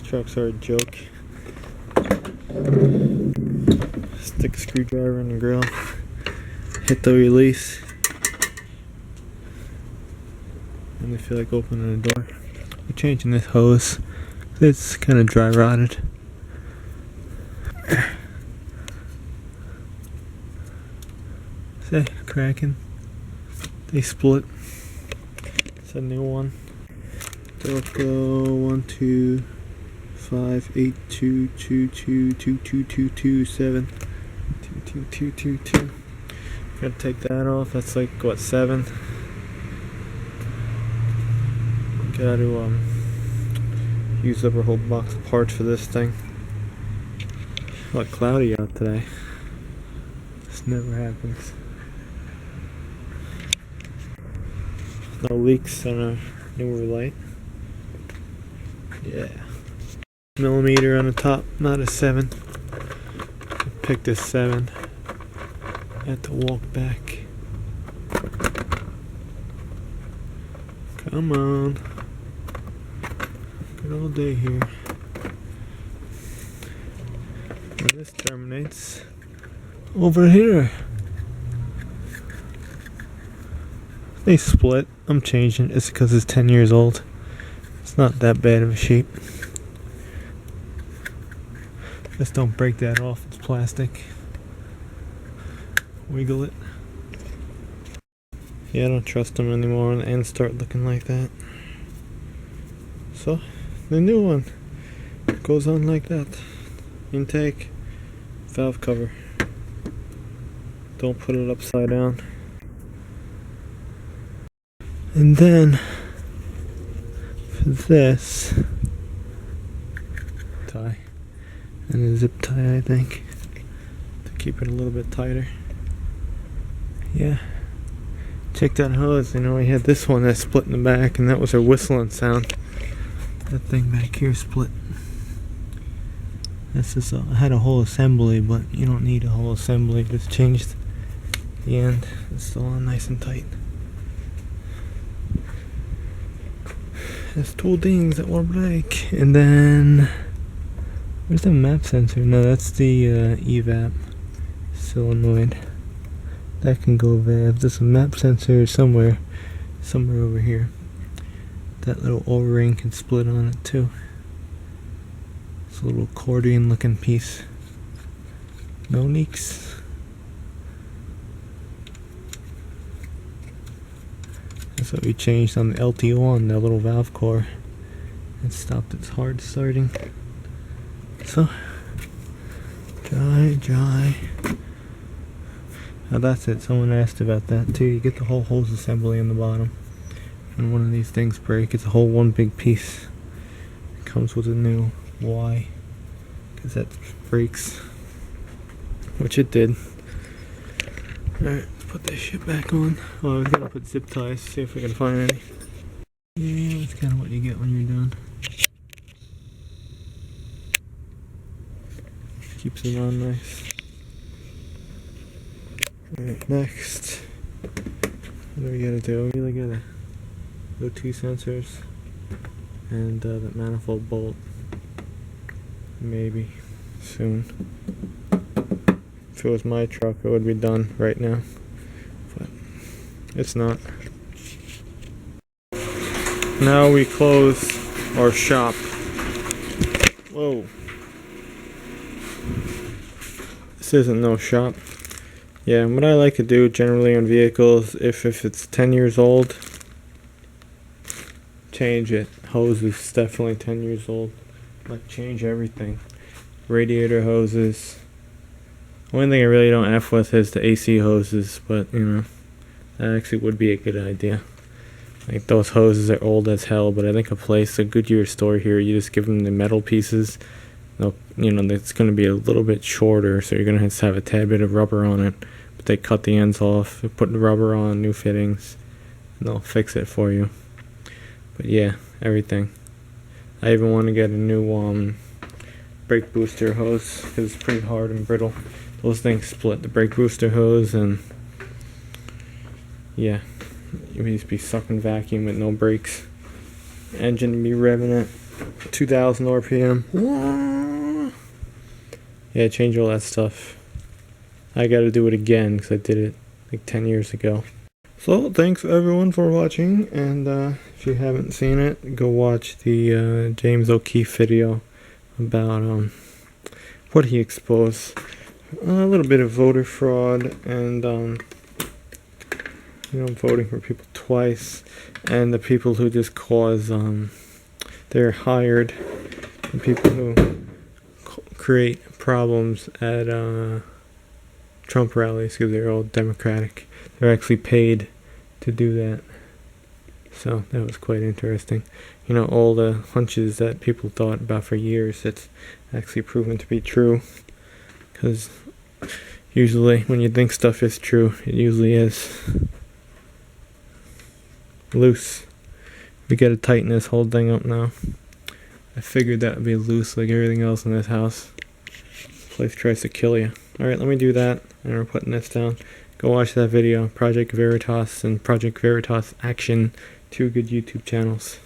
These trucks are a joke. Stick a screwdriver in the grill, hit the release, and they feel like opening the door. We're changing this hose. It's kind of dry rotted. See, cracking. They split. It's a new one. Delco 1 2 5 8 2 2 2 2 2 2 2 7 2 2 2 2 2. Gotta take that off. That's like what, 7. Gotta use up our whole box of parts for this thing. It's cloudy out today. This never happens. No leaks on our newer light. Yeah. Millimeter on the top, not a 7. Picked a 7. Had to walk back. Come on. Good all day here. And this terminates over here. They split. I'm changing. It's because it's 10 years old. It's not that bad of a shape. Just don't break that off. It's plastic. Wiggle it. Yeah, I don't trust them anymore when the ends start looking like that. So, the new one goes on like that. Intake, valve cover. Don't put it upside down. And then for this tie and a zip tie, I think, to keep it a little bit tighter. Yeah, check that hose. You know, we had this one that split in the back, and that was our whistling sound. That thing back here split. This is I had a whole assembly, but you don't need a whole assembly. Just changed the end. It's still on nice and tight. There's 2 things that will break. And then where's the map sensor? No, that's the evap solenoid. That can go there. There's a map sensor somewhere over here. That little O-ring can split on it too. It's a little accordion looking piece. No leaks. That's what we changed on the LTO on the little valve core. It stopped its hard starting. So, dry. Now that's it. Someone asked about that too. You get the whole hose assembly on the bottom. When one of these things break, it's a whole one big piece. It comes with a new Y, because that breaks, which it did. Alright, let's put this shit back on. Oh, I was gonna put zip ties, see if we can find any. Yeah, that's kind of what you get when you're done. Keeps it on nice. Alright, next. What do we gotta do? We really gotta go 2 sensors and that manifold bolt. Maybe soon. If it was my truck, it would be done right now, but it's not. Now we close our shop. Whoa. This isn't no shop. Yeah, what I like to do generally on vehicles, if it's 10 years old, change it. Hose is definitely 10 years old. Like, change everything. Radiator hoses. Only thing I really don't F with is the AC hoses, but you know, that actually would be a good idea. Like, those hoses are old as hell, but I think a Goodyear store here, you just give them the metal pieces. They'll, you know, it's going to be a little bit shorter, so you're going to have a tad bit of rubber on it. But they cut the ends off, they put the rubber on, new fittings, and they'll fix it for you. But yeah, everything. I even want to get a new brake booster hose, because it's pretty hard and brittle. Those things split the brake booster hose, and yeah, you would just be sucking vacuum with no brakes. Engine would be revving it. 2,000 RPM. Yeah, change all that stuff. I gotta do it again because I did it like 10 years ago. So, thanks everyone for watching, and if you haven't seen it, go watch the James O'Keefe video about what he exposed. A little bit of voter fraud, and voting for people twice, and the people who just cause they're hired, the people who create problems at Trump rallies because they're all Democratic. They're actually paid to do that. So that was quite interesting. All the hunches that people thought about for years, it's actually proven to be true. Because usually when you think stuff is true, it usually is. Loose. We gotta tighten this whole thing up now. I figured that would be loose like everything else in this house. This place tries to kill you. Alright, let me do that. And we're putting this down. Go watch that video. Project Veritas and Project Veritas Action. 2 good YouTube channels.